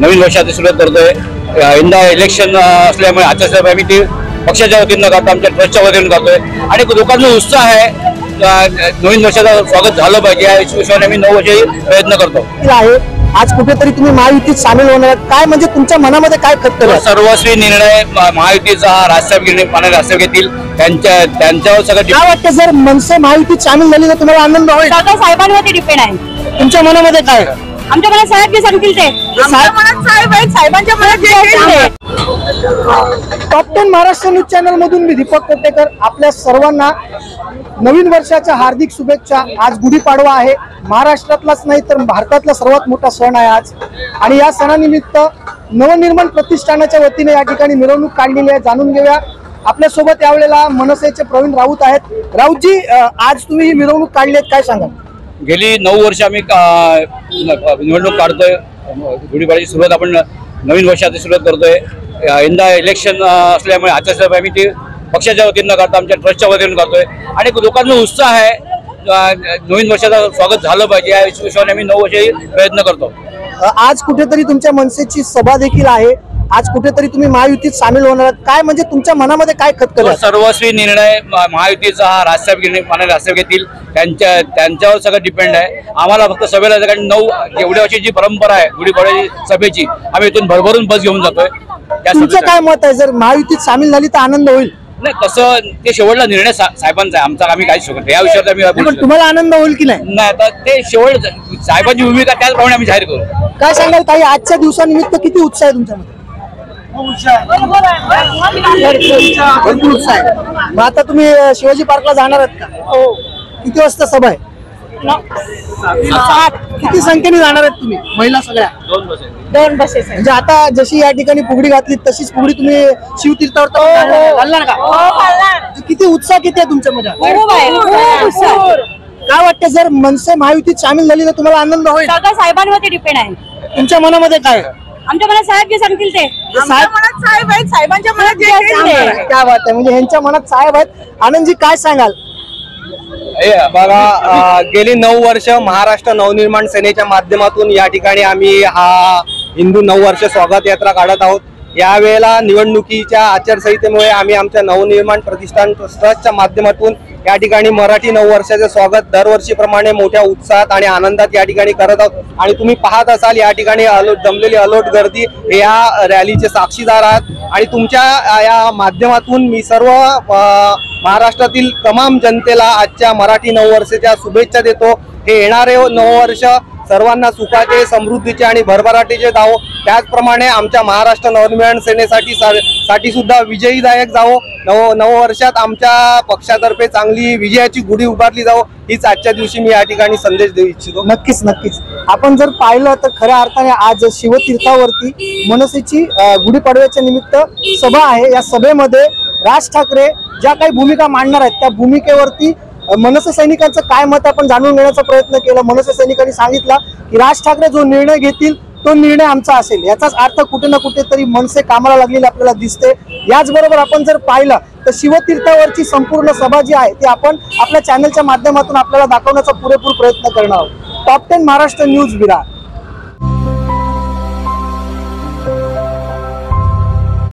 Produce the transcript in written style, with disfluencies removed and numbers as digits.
नवीन वर्षाची सुरुवात करतोय। यंदा इलेक्शन असल्यामुळे आचारसंहिता आम्ही ती पक्षाच्या वतीनं करतो, आमच्या ट्रस्टच्या वतीनं करतोय आणि लोकांचा उत्साह आहे। नवीन वर्षाचं स्वागत झालं पाहिजे या हिशोबाने आम्ही 9 वर्षाचे प्रयत्न करतो। आज कुठेतरी तुम्ही महायुतीत सामील होणार आहात, काय म्हणजे तुमच्या मनामध्ये काय खटतं? सर्वस्वी निर्णय महायुतीचा राष्ट्रसभेत राष्ट्रसभेत घेतील, त्यांच्यावर सगळं काय वाटतं? जर मनसे महायुतीत सामील झाली तर तुम्हाला आनंद होईल? सगळं साहेबांवरती डिपेंड आहे। तुमच्या मनामध्ये काय? आमच्या मनात साहेब जे सांगतील ते, साहेब आहेत, साहेबांच्या मनात जे टॉप 10 महाराष्ट्र न्यूज चॅनल मधून मी दीपक कोटेकर आपल्या सर्वांना नवीन वर्षाच्या हार्दिक शुभेच्छा। आज गुढीपाडवा आहे, महाराष्ट्रातलाच नाही तर भारतातला सर्वात मोठा सण आहे आज, आणि या सणानिमित्त नवनिर्माण प्रतिष्ठानाच्या वतीने या ठिकाणी मिरवणूक काढलेली आहे। जाणून घेऊया, आपल्या सोबत यावेळेला मनसेचे प्रवीण राऊत आहेत। राऊतजी, आज तुम्ही ही मिरवणूक काढली, काय सांगाल? गेली 9 वर्ष आम्ही निवडणूक काढतोय। गुढीपाडव्याची सुरुवात आपण नवीन वर्षाची सुरुवात करतोय। यंदा इलेक्शन असल्यामुळे आचारसंहिता आम्ही ती पक्षाच्या वतीनं करतो, आमच्या ट्रस्टच्या वतीनं करतोय आणि लोकांचा उत्साह आहे। नवीन वर्षाचं स्वागत झालं पाहिजे या हिशोबाने आम्ही 9 वर्षाचे प्रयत्न करतो। आज कुठेतरी तुमच्या मनसेची सभा देखील आहे, आज कुठेतरी तुम्ही महायुतीत सामील होणार आहात, काय म्हणजे तुमच्या मनामध्ये काय खटतं? सर्वस्वी निर्णय महायुतीचा राष्ट्रसभेत घेतील, त्यांच्यावर सगळं डिपेंड आहे। आम्हाला फक्त सभेला एवढ्या वर्षाची परंपरा आहे गुढीपाडव्याची सभेची, आम्ही इथून भरभरून बस घेऊन जातोय। तुमचं काय मत आहे? जर महायुतीत सामील झाली तर आनंद होईल? नाही, तसं ते शेवटला निर्णय साहेबांचा आहे, आमचा आम्ही काही शकतो या विषयावर आम्ही। तुम्हाला आनंद होईल की नाही? नाही, आता ते शेवट साहेबांची भूमिका त्याचप्रमाणे आम्ही जाहीर करू। काय सांगाल ताई, आजच्या दिवसानिमित्त किती उत्साह आहे तुमच्यामध्ये? भरपूर उत्साह आहे। मग आता तुम्ही शिवाजी पार्कला जाणार आहात का? हो। किती वाजता सभा आहे? 7 किती संख्येने जाणार आहेत तुम्ही महिला? सगळ्या 2 बसेस म्हणजे आता जशी या ठिकाणी फुगडी घातली तशीच फुगडी तुम्ही शिवतीर्थावर घालणार का? किती उत्साह किती आहे तुमच्यामध्ये? काय वाटतं? जर मनसे महायुतीत सामील झाली तर तुम्हाला आनंद होईल? सगळं साहेबांवरती डिपेंड आहे। तुमच्या मनामध्ये काय? आमच्या मनात साहेब जे सांगतील ते, साहेब आहेत, साहेबांच्या मनात जे काय बात आहे, म्हणजे यांच्या मनात साहेब आहेत। आनंदजी, काय सांगाल? बघा, गेली 9 वर्ष महाराष्ट्र नवनिर्माण सेनेच्या माध्यमातून या ठिकाणी आम्ही हा हिंदू 9 वर्ष स्वागत यात्रा काढत आहोत। यावेळेला निवडणुकीच्या आचारसंहितेमुळे आम्ही आमच्या नवनिर्माण प्रतिष्ठान ट्रस्टच्या माध्यमातून या ठिकाणी मराठी 9 वर्षाचे स्वागत दरवर्षीप्रमाणे मोठ्या उत्साहात आणि आनंदात या ठिकाणी करत आहोत। आणि तुम्ही पाहत असाल या ठिकाणी जमलेली अलोट गर्दी हे या रॅलीचे साक्षीदार आहात, आणि तुमच्या या माध्यमातून मी सर्व महाराष्ट्रातील तमाम जनतेला आजच्या मराठी 9 वर्षाच्या शुभेच्छा देतो। हे येणारे 9 वर्ष सर्वांना सुखाचे, समृद्धीचे आणि भरभराटीचे जावो, त्याचप्रमाणे आमच्या महाराष्ट्र नवनिर्माण सेनेसाठी सुद्धा विजयीदायक जावो। 9 वर्षात आमच्या पक्षातर्फे चांगली विजयाची गुढी उभारली जावो, हीच आजच्या दिवशी मी या ठिकाणी संदेश देऊ इच्छितो। नक्कीच नक्कीच। आपण जर पाहिलं तर खऱ्या अर्थाने आज शिवतीर्थावरती मनसेची गुढीपाडव्याच्या निमित्त सभा आहे। या सभेमध्ये राज ठाकरे ज्या काही भूमिका मांडणार आहेत त्या भूमिकेवरती मनसे सैनिकांचं काय मत आपण जाणून घेण्याचा प्रयत्न केला। मनसे सैनिकांनी सांगितलं की राज ठाकरे जो निर्णय घेतील तो निर्णय आमचा असेल, याचाच अर्थ कुठे ना कुठेतरी मनसे कामाला लागलेली आपल्याला दिसते। याचबरोबर आपण जर पाहिलं तर शिवतीर्थावरची संपूर्ण सभा जी आहे ती आपण आपल्या चॅनलच्या माध्यमातून आपल्याला दाखवण्याचा पुरेपूर प्रयत्न करणार आहोत। Top 10 Maharashtra news Virar.